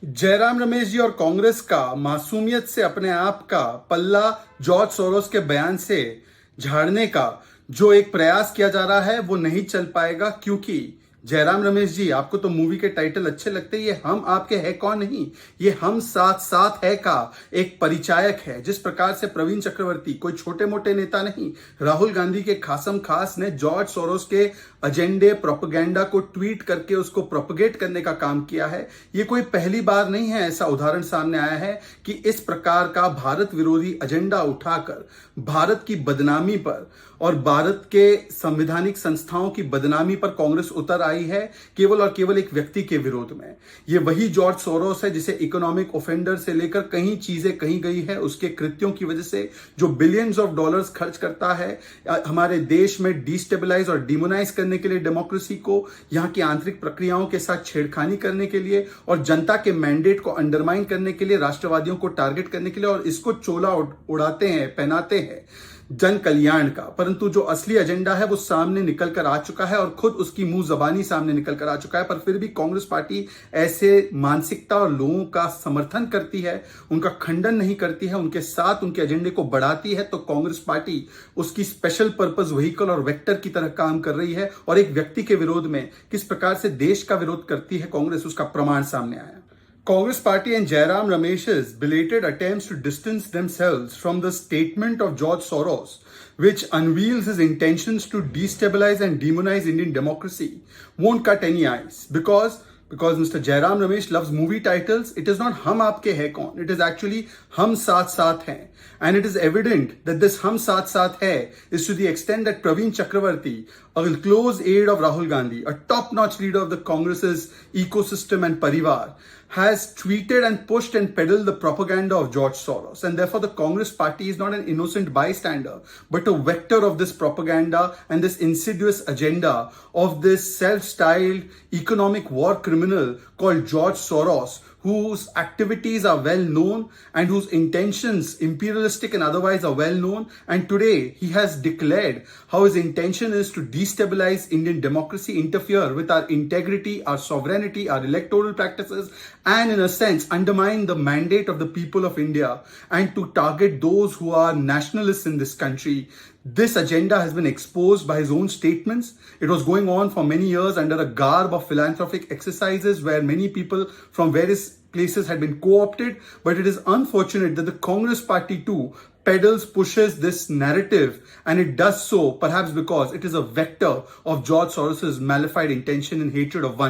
जयराम रमेश जी और कांग्रेस का मासूमियत से अपने आप का पल्ला जॉर्ज सोरोस के बयान से झाड़ने का जो एक प्रयास किया जा रहा है वो नहीं चल पाएगा, क्योंकि जयराम रमेश जी, आपको तो मूवी के टाइटल अच्छे लगते हैं। ये हम आपके है कौन नहीं, ये हम साथ साथ है का एक परिचायक है। जिस प्रकार से प्रवीण चक्रवर्ती कोई छोटे मोटे नेता नहीं, राहुल गांधी के खासम खास ने जॉर्ज सोरोस के एजेंडे प्रोपेगेंडा को ट्वीट करके उसको प्रोपेगेट करने का काम किया है। ये कोई पहली बार नहीं है ऐसा उदाहरण सामने आया है कि इस प्रकार का भारत विरोधी एजेंडा उठाकर भारत की बदनामी पर और भारत के संवैधानिक संस्थाओं की बदनामी पर कांग्रेस उतर आई है, केवल और केवल एक व्यक्ति के विरोध में। ये वही जॉर्ज सोरोस है जिसे इकोनॉमिक ऑफेंडर से लेकर कई चीजें कही गई है उसके कृत्यों की वजह से, जो बिलियंस ऑफ डॉलर्स खर्च करता है हमारे देश में डिस्टेबलाइज और डिमोनाइज करने के लिए डेमोक्रेसी को, यहां की आंतरिक प्रक्रियाओं के साथ छेड़खानी करने के लिए और जनता के मैंडेट को अंडरमाइन करने के लिए, राष्ट्रवादियों को टारगेट करने के लिए, और इसको चोला उड़ाते हैं, पहनाते हैं जन कल्याण का। परंतु जो असली एजेंडा है वो सामने निकल कर आ चुका है और खुद उसकी मुंह जबानी सामने निकल कर आ चुका है। पर फिर भी कांग्रेस पार्टी ऐसे मानसिकता और लोगों का समर्थन करती है, उनका खंडन नहीं करती है, उनके साथ उनके एजेंडे को बढ़ाती है। तो कांग्रेस पार्टी उसकी स्पेशल पर्पस व्हीकल और वेक्टर की तरह काम कर रही है और एक व्यक्ति के विरोध में किस प्रकार से देश का विरोध करती है कांग्रेस, उसका प्रमाण सामने आया। Congress Party and Jairam Ramesh's belated attempts to distance themselves from the statement of George Soros, which unveils his intentions to destabilize and demonize Indian democracy, won't cut any ice. Because Mr. Jairam Ramesh loves movie titles, it is not Hum Aapke Hai Kaun, it is actually Hum Saath Saath Hain. And it is evident that this Hum Saath Saath Hai is to the extent that Praveen Chakravarti, a close aide of Rahul Gandhi, a top-notch leader of the Congress's ecosystem and parivar, has tweeted and pushed and peddled the propaganda of George Soros. And therefore the Congress party is not an innocent bystander, but a vector of this propaganda and this insidious agenda of this self-styled economic war criminal called George Soros, whose activities are well known and whose intentions, imperialistic and otherwise, are well known. And today he has declared how his intention is to destabilize Indian democracy, interfere with our integrity, our sovereignty, our electoral practices, and in a sense undermine the mandate of the people of India, and to target those who are nationalists in this country. This agenda has been exposed by his own statements. It was going on for many years under a garb of philanthropic exercises where many people from various places had been co-opted. But it is unfortunate that the Congress party too peddles, pushes this narrative, and it does so perhaps because it is a vector of George Soros's malified intention and hatred of one